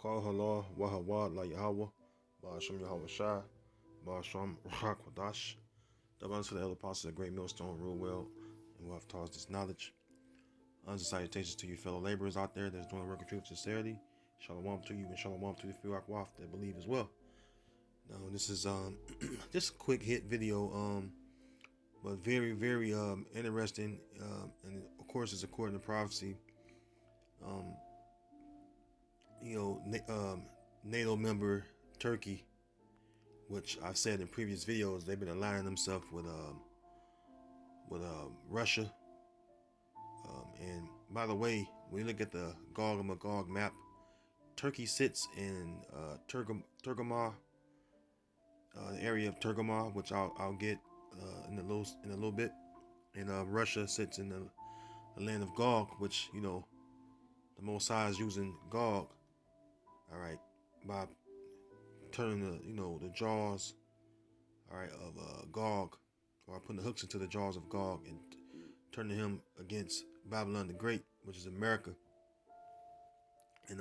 Call halal, wahawad, la Yahweh, Ba'asham Yahweh Shai, Ba'asham Rakwadash. Double honors to the elder apostles of Great Millstone, rule well, and who have taught us this knowledge. Honors and salutations to you fellow laborers out there that's doing the work of truth and sincerity. Shalom to you and shalom to the few Akwaf that believe as well. Now this is just a quick hit video, but very interesting, and of course it's according to prophecy. NATO member Turkey, which I've said in previous videos, they've been aligning themselves with Russia. And by the way, when you look at the Gog and Magog map, Turkey sits in Togarmar, the area of Togarmar, which I'll get in a little bit, and Russia sits in the land of Gog, which the Most High is using Gog. All right, by turning the jaws, all right, of Gog, or putting the hooks into the jaws of Gog and turning him against Babylon the Great, which is America. And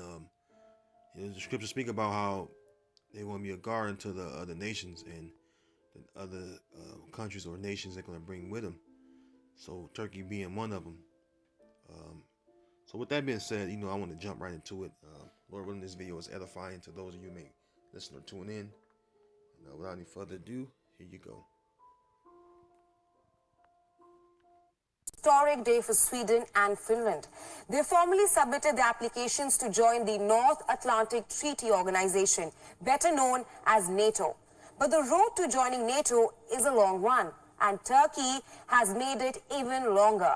the scriptures speak about how they want to be a guard unto the other nations and the other countries or nations they're going to bring with them. So Turkey being one of them. So with that being said, I want to jump right into it. Lord willing, this video is edifying to those of you who may listen or tune in. And without any further ado, here you go. Historic day for Sweden and Finland. They formally submitted their applications to join the North Atlantic Treaty Organization, better known as NATO. But the road to joining NATO is a long one, and Turkey has made it even longer.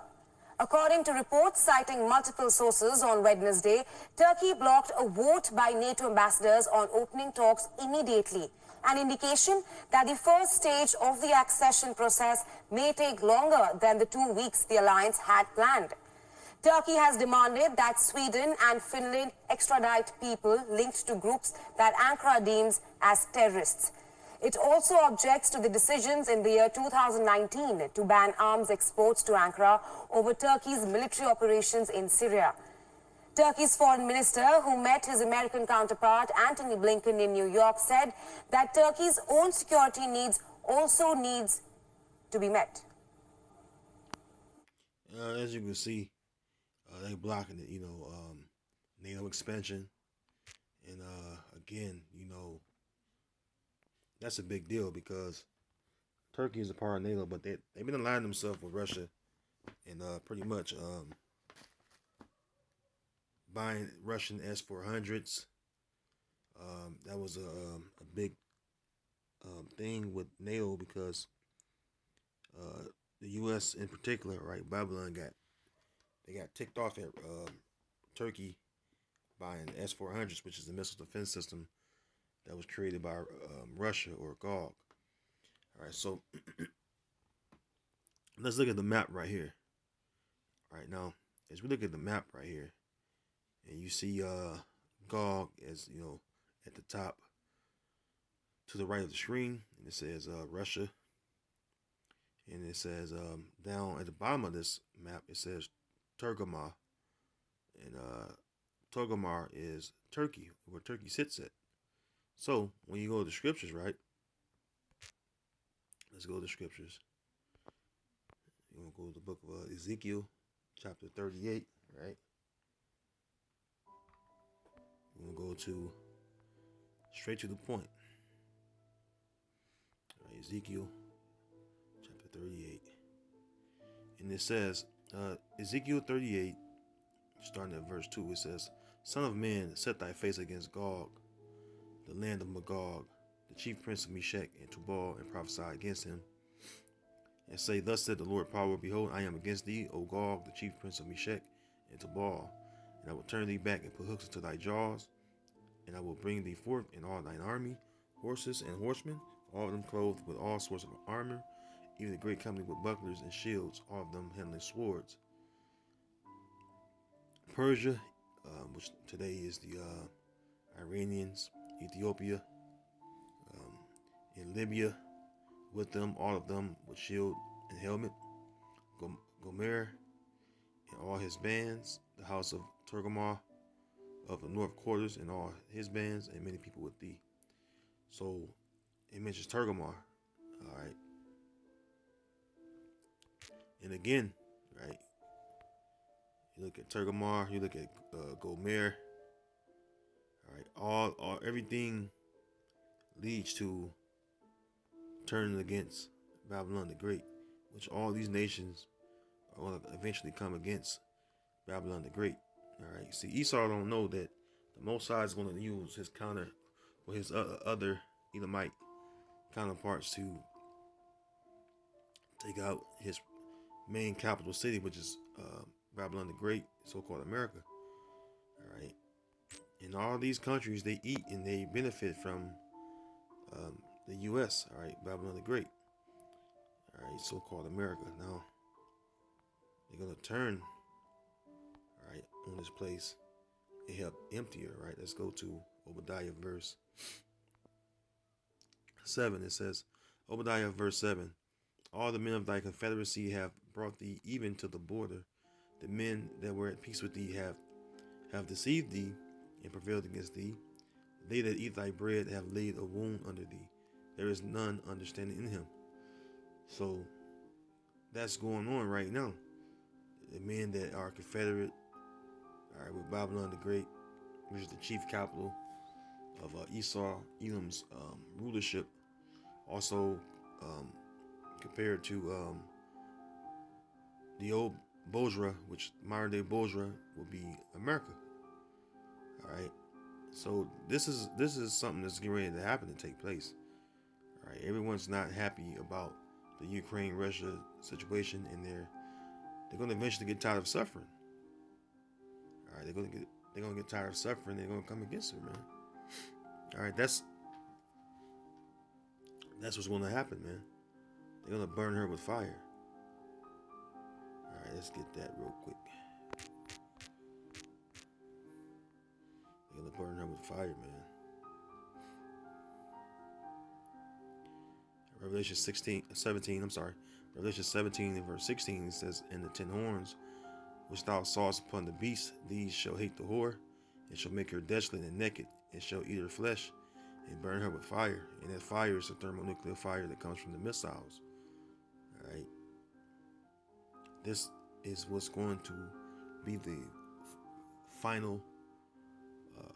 According to reports citing multiple sources on Wednesday, Turkey blocked a vote by NATO ambassadors on opening talks immediately, an indication that the first stage of the accession process may take longer than the 2 weeks the alliance had planned. Turkey has demanded that Sweden and Finland extradite people linked to groups that Ankara deems as terrorists. It also objects to the decisions in the year 2019 to ban arms exports to Ankara over Turkey's military operations in Syria. Turkey's foreign minister, who met his American counterpart Antony Blinken in New York, said that Turkey's own security needs also needs to be met. As you can see, they blocking it, NATO expansion. And again, that's a big deal because Turkey is a part of NATO, but they've been aligning themselves with Russia and pretty much buying Russian S-400s. That was a big thing with NATO because the U.S. in particular, right? Babylon got ticked off at Turkey buying S-400s, which is the missile defense system that was created by Russia or Gog. All right, so let's look at the map right here. All right, now as we look at the map right here, and you see Gog as at the top to the right of the screen, and it says Russia, and it says down at the bottom of this map it says Togarmar, and Togarmar is Turkey, where Turkey sits at. So when you go to the scriptures, right? Let's go to the scriptures. You want to go to the book of Ezekiel, chapter 38, right? You want to go to straight to the point. All right, Ezekiel, chapter 38. And it says, Ezekiel 38, starting at verse 2, it says, Son of man, set thy face against Gog, the land of Magog, the chief prince of Meshech and Tubal, and prophesy against him, and say, Thus said the Lord power, behold, I am against thee, O Gog, the chief prince of Meshech and Tubal, and I will turn thee back and put hooks into thy jaws, and I will bring thee forth in all thine army, horses and horsemen, all of them clothed with all sorts of armor, even a great company with bucklers and shields, all of them handling swords. Persia, which today is the Iranians, Ethiopia, in Libya, with them, all of them with shield and helmet. Gomer and all his bands, the house of Togarmar, of the north quarters and all his bands, and many people with thee. So it mentions Togarmar. All right. And again, right, you look at Togarmar, you look at Gomer. All right, all everything leads to turning against Babylon the Great, which all these nations are going to eventually come against Babylon the Great. All right. See, Esau don't know that the Most High is going to use his counter or his other Edomite counterparts to take out his main capital city, which is Babylon the Great, so-called America. All right. In all these countries, they eat and they benefit from the U.S. All right, Babylon the Great. All right, so-called America. Now they're gonna turn, all right, on this place and help empty her. Right. Let's go to Obadiah verse 7. It says, Obadiah verse 7. All the men of thy confederacy have brought thee even to the border. The men that were at peace with thee have deceived thee and prevailed against thee. They that eat thy bread have laid a wound under thee. There is none understanding in him. So that's going on right now. The men that are confederate, all right, with Babylon the Great, which is the chief capital of Esau, Edom's rulership, also compared to the old Bozrah, which modern day Bozrah will be America. All right. So this is something that's getting ready to happen and take place. All right. Everyone's not happy about the Ukraine-Russia situation, and they're going to eventually get tired of suffering. All right. They're gonna get tired of suffering. They're gonna come against it, man. All right. That's what's going to happen, man. They're going to burn her with fire. All right. Let's get that real quick. They're going to burn her with fire, man. Revelation 17, Revelation 17 and verse 16, it says, And the 10 horns which thou sawest upon the beast, these shall hate the whore, and shall make her desolate and naked, and shall eat her flesh, and burn her with fire. And that fire is a thermonuclear fire that comes from the missiles. All right. This is what's going to be the final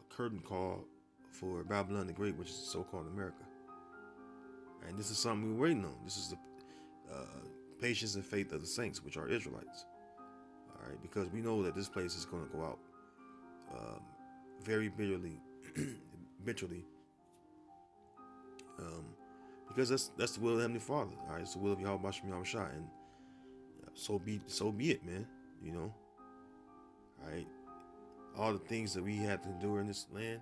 curtain call for Babylon the Great, which is so-called America. And this is something we're waiting on. This is the patience and faith of the saints, which are Israelites. All right, because we know that this place is going to go out very bitterly, because that's the will of the Heavenly Father. All right, it's the will of Yahweh Bashem Yahushua, and so be it, man. You know, all right, all the things that we had to endure in this land,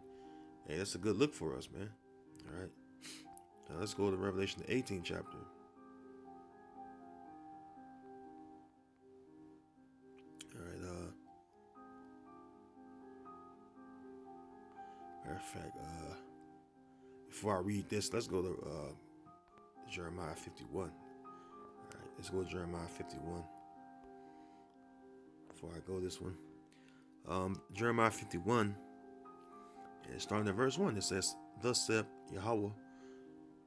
hey, that's a good look for us, man. All right, now let's go to Revelation the 18th chapter. All right, matter of fact, before I read this, let's go to Jeremiah 51. All right, let's go to Jeremiah 51. Before I go this one, Jeremiah 51, and starting at verse 1, it says, Thus saith Yahweh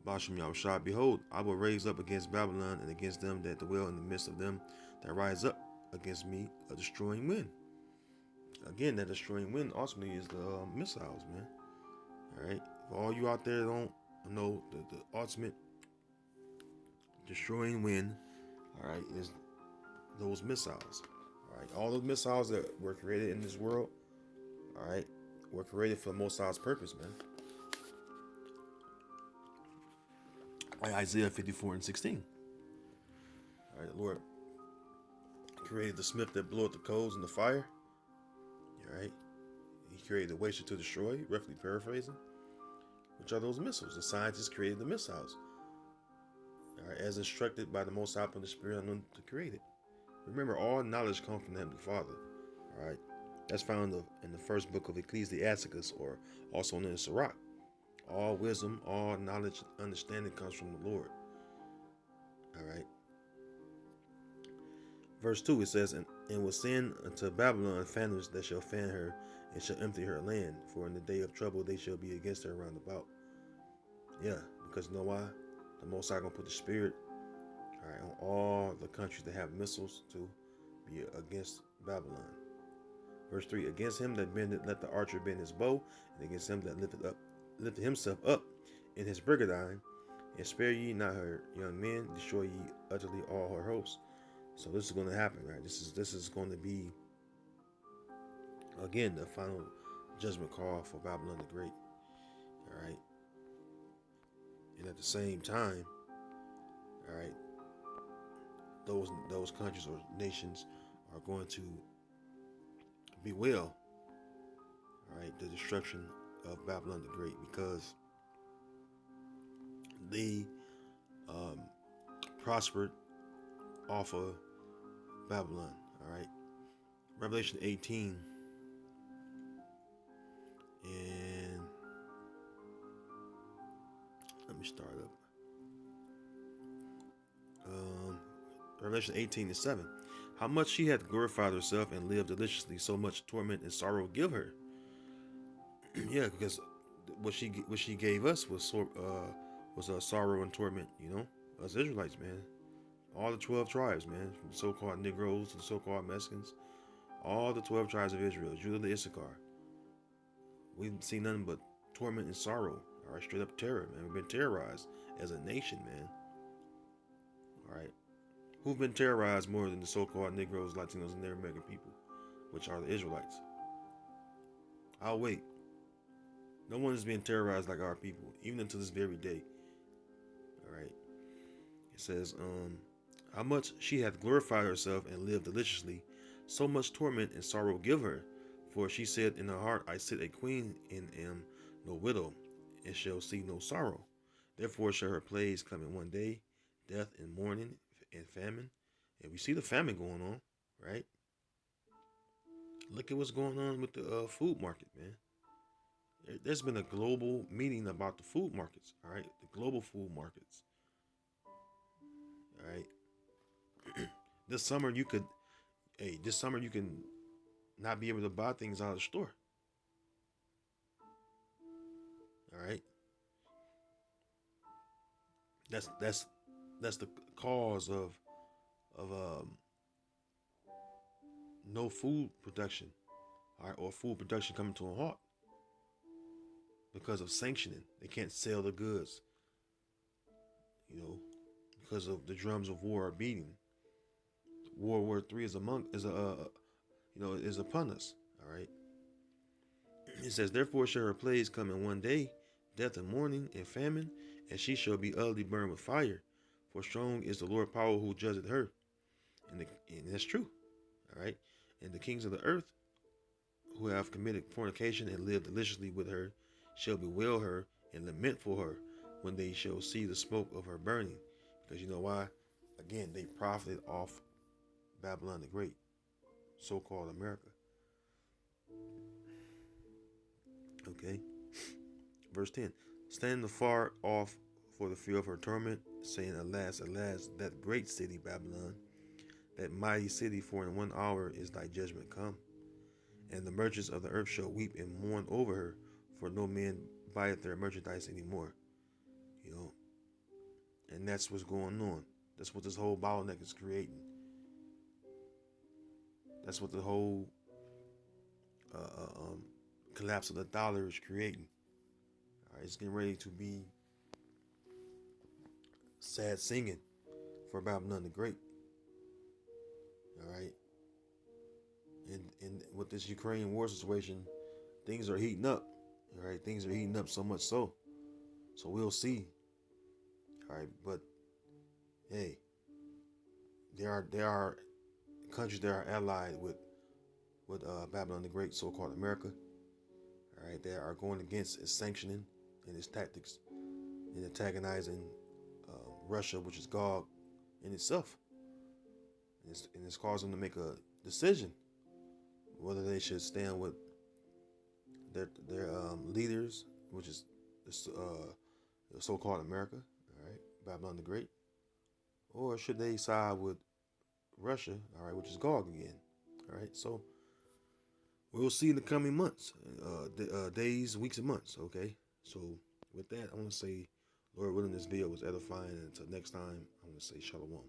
Bashem Yahushua, Behold, I will raise up against Babylon and against them that dwell in the midst of them that rise up against me a destroying wind. Again, that destroying wind ultimately is the missiles, man. All right, for all you out there that don't know, the ultimate destroying wind, all right, is those missiles. All right, all those missiles that were created in this world, all right, were created for the Most High's purpose, man. Like Isaiah 54 and 16. All right, the Lord created the smith that bloweth the coals and the fire. All right, He created the waster to destroy, roughly paraphrasing. Which are those missiles? The scientists created the missiles, all right, as instructed by the Most High and the Spirit unknown to create it. Remember, all knowledge comes from the Heavenly Father. All right, that's found in the first book of Ecclesiasticus, or also known as Sirach. All wisdom, all knowledge, understanding comes from the Lord. All right. Verse 2, it says, And will send unto Babylon fanners that shall fan her, and shall empty her land. For in the day of trouble they shall be against her round about. Yeah, because you know why? The Most High gonna put the spirit, all right, on all the countries that have missiles to be against Babylon. Verse 3, against him that bended, let the archer bend his bow, and against him that lifted himself up in his brigandine, and spare ye not her young men, destroy ye utterly all her hosts. So this is going to happen, right? This is going to be, again, the final judgment call for Babylon the Great. All right. And at the same time, all right, those countries or nations are going to bewail, all right, the destruction of Babylon the Great, because they prospered off of Babylon. All right. Revelation 18 and let me start up. Revelation 18:7. How much she hath glorified herself and lived deliciously, so much torment and sorrow give her. Yeah, because what she gave us was sorrow and torment. You know, us Israelites, man. All the 12 tribes, man, from the so-called Negroes to the so-called Mexicans, all the 12 tribes of Israel, Judah to Issachar. We've seen nothing but torment and sorrow. All right, straight up terror, man. We've been terrorized as a nation, man. All right. Who've been terrorized more than the so-called Negroes, Latinos, and Native American people, which are the Israelites? I'll wait. No one is being terrorized like our people, even until this very day. All right. It says, how much she hath glorified herself and lived deliciously, so much torment and sorrow give her. For she said in her heart, I sit a queen and am no widow, and shall see no sorrow. Therefore shall her plagues come in one day, death and mourning and famine. And we see the famine going on, right? Look at what's going on with the food market, man. There's been a global meeting about the food markets, all right? The global food markets, all right? This summer you can not be able to buy things out of the store, all right? That's the cause of no food production, all right, or food production coming to a halt because of sanctioning. They can't sell the goods, you know, because of the drums of war are beating. World War III is is upon us. All right. It says, therefore shall her plagues come in one day, death and mourning and famine, and she shall be utterly burned with fire. For strong is the Lord power who judgeth her. And that's true. All right. And the kings of the earth who have committed fornication and lived deliciously with her shall bewail her and lament for her when they shall see the smoke of her burning. Because you know why? Again, they profited off Babylon the Great, so-called America. Okay. Verse 10. Stand afar off for the fear of her torment, saying, alas, alas, that great city Babylon, that mighty city, for in 1 hour is thy judgment come. And the merchants of the earth shall weep and mourn over her, for no man buyeth their merchandise anymore. You know, and that's what's going on. That's what this whole bottleneck is creating. That's what the whole collapse of the dollar is creating. All right, it's getting ready to be sad singing for Babylon the Great. All right, and with this Ukraine war situation, things are heating up. All right, things are heating up so much so we'll see. All right, but hey, there are countries that are allied with Babylon the Great, so-called America. All right, they are going against its sanctioning and its tactics in antagonizing Russia, which is Gog in itself, and it's causing them to make a decision whether they should stand with their leaders, which is the so-called America, all right, Babylon the Great, or should they side with Russia, all right, which is Gog again, all right. So We'll see in the coming months, days, weeks, and months. Okay. So with that, I want to say, Lord willing, this video was edifying. And until next time, I want to say shalom.